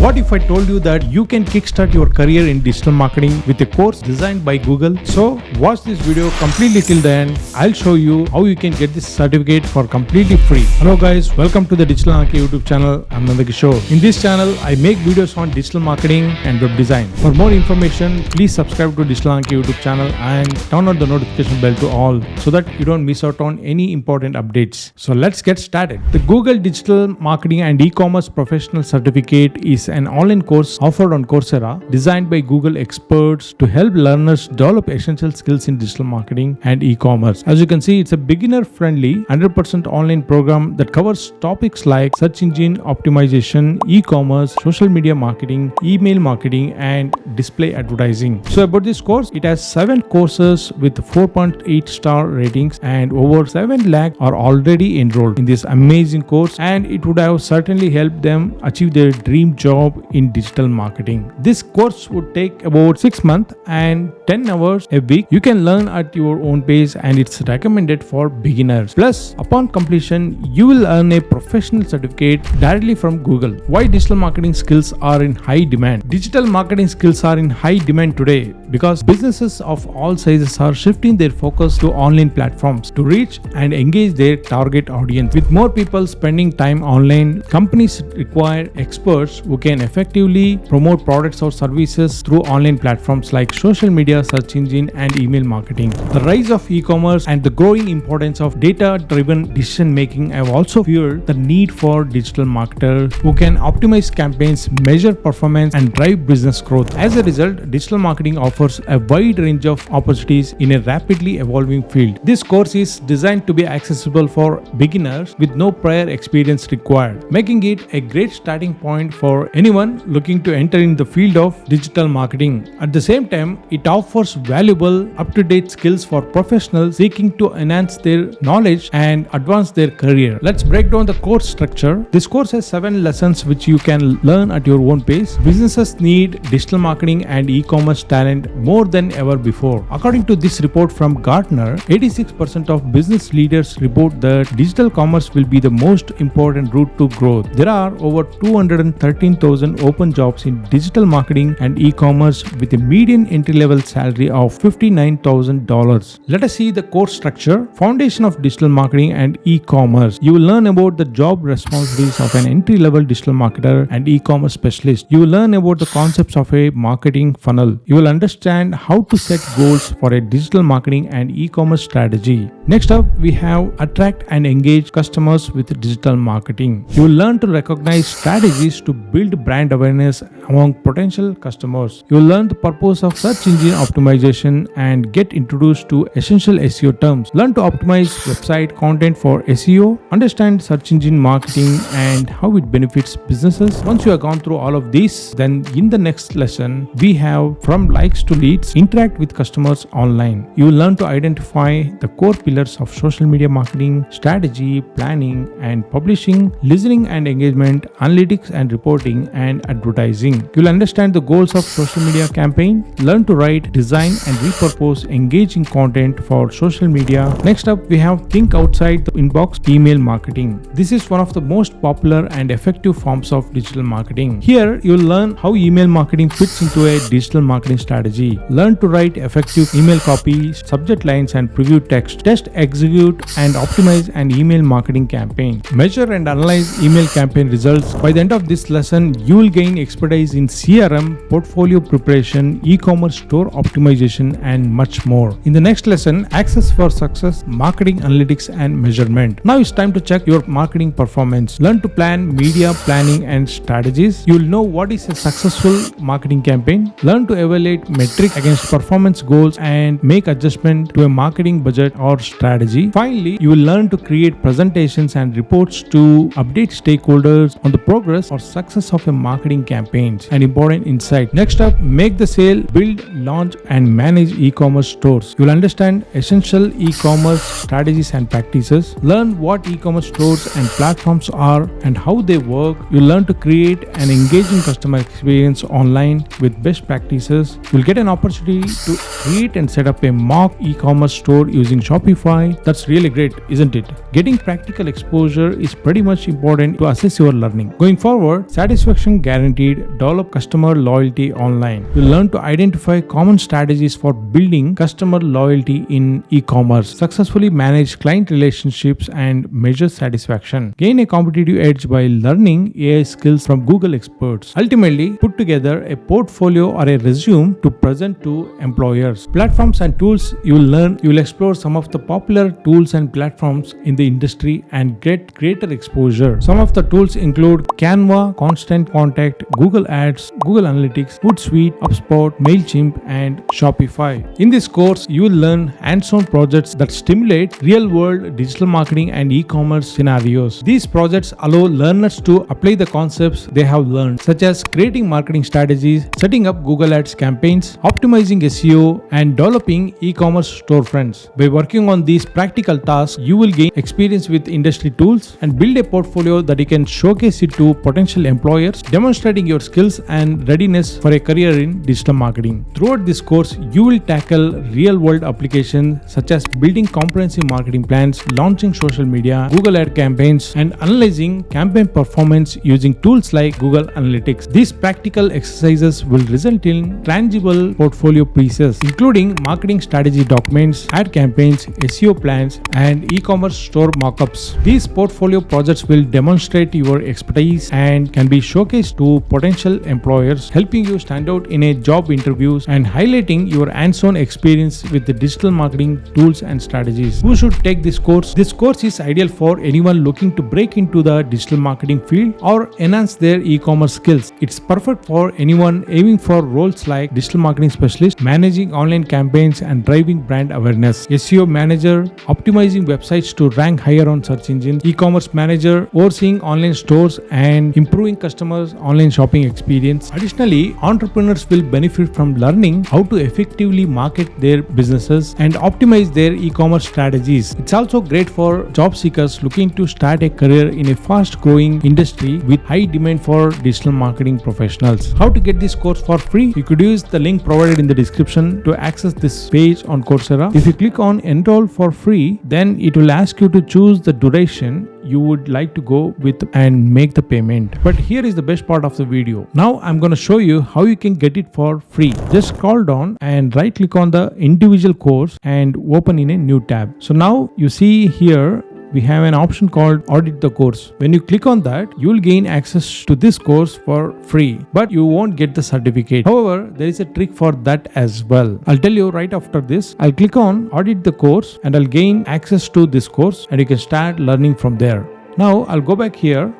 What if I told you that you can kickstart your career in digital marketing with a course designed by Google? So watch this video completely till the end. I'll show you how you can get this certificate for completely free. Hello guys, welcome to the Digital Anki YouTube channel. I'm Nandakishore. In this channel, I make videos on digital marketing and web design. For more information, please subscribe to Digital Anki YouTube channel and turn on the notification bell to all so that you don't miss out on any important updates. So let's get started. The Google Digital Marketing and E-commerce Professional Certificate is an online course offered on Coursera designed by Google experts to help learners develop essential skills in digital marketing and e-commerce. As you can see, it's a beginner-friendly 100% online program that covers topics like search engine optimization, e-commerce, social media marketing, email marketing, and display advertising. So about this course, it has 7 courses with 4.8 star ratings and over 7 lakh are already enrolled in this amazing course, and it would have certainly helped them achieve their dream job in digital marketing. This course would take about 6 months and 10 hours a week. You can learn at your own pace and it's recommended for beginners. Plus, upon completion, you will earn a professional certificate directly from Google. Why digital marketing skills are in high demand? Digital marketing skills are in high demand today because businesses of all sizes are shifting their focus to online platforms to reach and engage their target audience. With more people spending time online, companies require experts who can effectively promote products or services through online platforms like social media, search engine, and email marketing. The rise of e-commerce and the growing importance of data-driven decision making have also fueled the need for digital marketers who can optimize campaigns, measure performance, and drive business growth. As a result, digital marketing offers a wide range of opportunities in a rapidly evolving field. This course is designed to be accessible for beginners with no prior experience required, making it a great starting point for anyone looking to enter in the field of digital marketing. At the same time, it offers valuable, up-to-date skills for professionals seeking to enhance their knowledge and advance their career. Let's break down the course structure. This course has 7 lessons which you can learn at your own pace. Businesses need digital marketing and e-commerce talent more than ever before. According to this report from Gartner, 86% of business leaders report that digital commerce will be the most important route to growth. There are over 213,000 open jobs in digital marketing and e-commerce with a median entry-level salary of $59,000. Let us see the course structure. Foundation of digital marketing and e-commerce. You will learn about the job responsibilities of an entry-level digital marketer and e-commerce specialist. You will learn about the concepts of a marketing funnel. You will understand how to set goals for a digital marketing and e-commerce strategy. Next up, we have attract and engage customers with digital marketing. You will learn to recognize strategies to build brand awareness among potential customers. You will learn the purpose of search engine optimization and get introduced to essential SEO terms. Learn to optimize website content for SEO, understand search engine marketing and how it benefits businesses. Once you have gone through all of these, then in the next lesson, we have from likes to leads, interact with customers online. You will learn to identify the core pillars of social media marketing, strategy, planning and publishing, listening and engagement, analytics and reporting, and advertising. You will understand the goals of social media campaign, learn to write, design and repurpose engaging content for social media. Next up, we have think outside the inbox, email marketing. This is one of the most popular and effective forms of digital marketing. Here, you will learn how email marketing fits into a digital marketing strategy. Learn to write effective email copy, subject lines and preview text. Test, execute and optimize an email marketing campaign. Measure and analyze email campaign results. By the end of this lesson, you will gain expertise in CRM, portfolio preparation, e-commerce store optimization, and much more. In the next lesson, access for success, marketing analytics, and measurement. Now it's time to check your marketing performance. Learn to plan media planning and strategies. You will know what is a successful marketing campaign. Learn to evaluate metrics against performance goals and make adjustment to a marketing budget or strategy. Finally, you will learn to create presentations and reports to update stakeholders on the progress or success of a marketing campaigns. An important insight. Next up, make the sale, build, launch and manage e-commerce stores. You will understand essential e-commerce strategies and practices. Learn what e-commerce stores and platforms are and how they work. You learn to create an engaging customer experience online with best practices. You'll get an opportunity to create and set up a mock e-commerce store using Shopify. That's really great, isn't it? Getting practical exposure is pretty much important to assess your learning. Going forward, satisfy satisfaction guaranteed, develop customer loyalty online. You'll learn to identify common strategies for building customer loyalty in e-commerce, successfully manage client relationships and measure satisfaction, gain a competitive edge by learning AI skills from Google experts. Ultimately, put together a portfolio or a resume to present to employers. Platforms and tools you will learn. You will explore some of the popular tools and platforms in the industry and get greater exposure. Some of the tools include Canva, Constant Contact, Google Ads, Google Analytics, Hootsuite, HubSpot, MailChimp, and Shopify. In this course, you will learn hands-on projects that stimulate real-world digital marketing and e-commerce scenarios. These projects allow learners to apply the concepts they have learned, such as creating marketing strategies, setting up Google Ads campaigns, optimizing SEO, and developing e-commerce storefronts. By working on these practical tasks, you will gain experience with industry tools and build a portfolio that you can showcase it to potential employers, demonstrating your skills and readiness for a career in digital marketing. Throughout this course, you will tackle real-world applications such as building comprehensive marketing plans, launching social media, Google Ad campaigns, and analyzing campaign performance using tools like Google Analytics. These practical exercises will result in tangible portfolio pieces, including marketing strategy documents, ad campaigns, SEO plans, and e-commerce store mockups. These portfolio projects will demonstrate your expertise and can be showcased to potential employers, helping you stand out in a job interviews and highlighting your hands-on experience with the digital marketing tools and strategies. Who should take this course? This course is ideal for anyone looking to break into the digital marketing field or enhance their e-commerce skills. It's perfect for anyone aiming for roles like digital marketing specialist, managing online campaigns and driving brand awareness, SEO manager, optimizing websites to rank higher on search engines, e-commerce manager, overseeing online stores and improving customers' online shopping experience. Additionally, entrepreneurs will benefit from learning how to effectively market their businesses and optimize their e-commerce strategies. It's also great for job seekers looking to start a career in a fast-growing industry with high demand for digital marketing professionals. How to get this course for free? You could use the link provided in the description to access this page on Coursera. If you click on enroll for free, then it will ask you to choose the duration you would like to go with and make the payment. But here is the best part of the video. Now I'm going to show you how you can get it for free. Just scroll down and right click on the individual course and open in a new tab. So now you see here we have an option called audit the course. When you click on that, you will gain access to this course for free, but you won't get the certificate. However, there is a trick for that as well. I'll tell you right after this. I'll click on audit the course and I'll gain access to this course and you can start learning from there. Now I'll go back here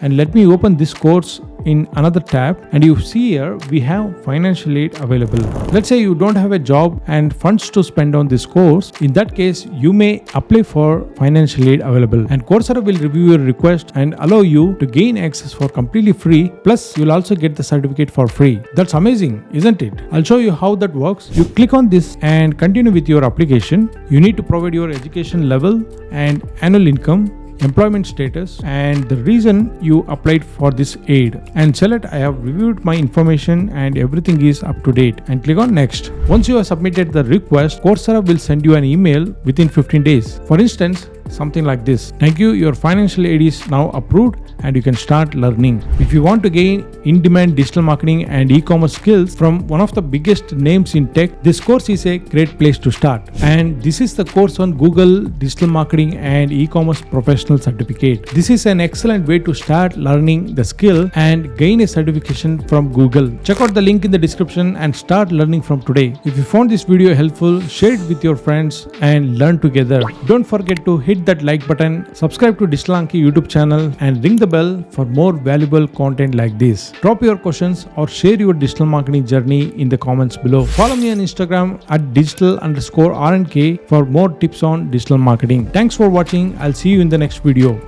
and let me open this course in another tab, and you see here we have financial aid available. Let's say you don't have a job and funds to spend on this course. In that case, you may apply for financial aid available, and Coursera will review your request and allow you to gain access for completely free, plus you'll also get the certificate for free. That's amazing, isn't it? I'll show you how that works. You click on this and continue with your application. You need to provide your education level and annual income, employment status, and the reason you applied for this aid, and select I have reviewed my information and everything is up to date, and click on next. Once you have submitted the request, Coursera will send you an email within 15 days. For instance, something like this: thank you, your financial aid is now approved and you can start learning. If you want to gain in-demand digital marketing and e-commerce skills from one of the biggest names in tech, this course is a great place to start. And this is the course on Google Digital Marketing and E-commerce Professional Certificate. This is an excellent way to start learning the skill and gain a certification from Google. Check out the link in the description and start learning from today. If you found this video helpful, share it with your friends and learn together. Don't forget to hit that like button, subscribe to Digital Anki YouTube channel, and ring the bell for more valuable content like this. Drop your questions or share your digital marketing journey in the comments below. Follow me on Instagram at digital_RNK for more tips on digital marketing. Thanks for watching. I'll see you in the next video.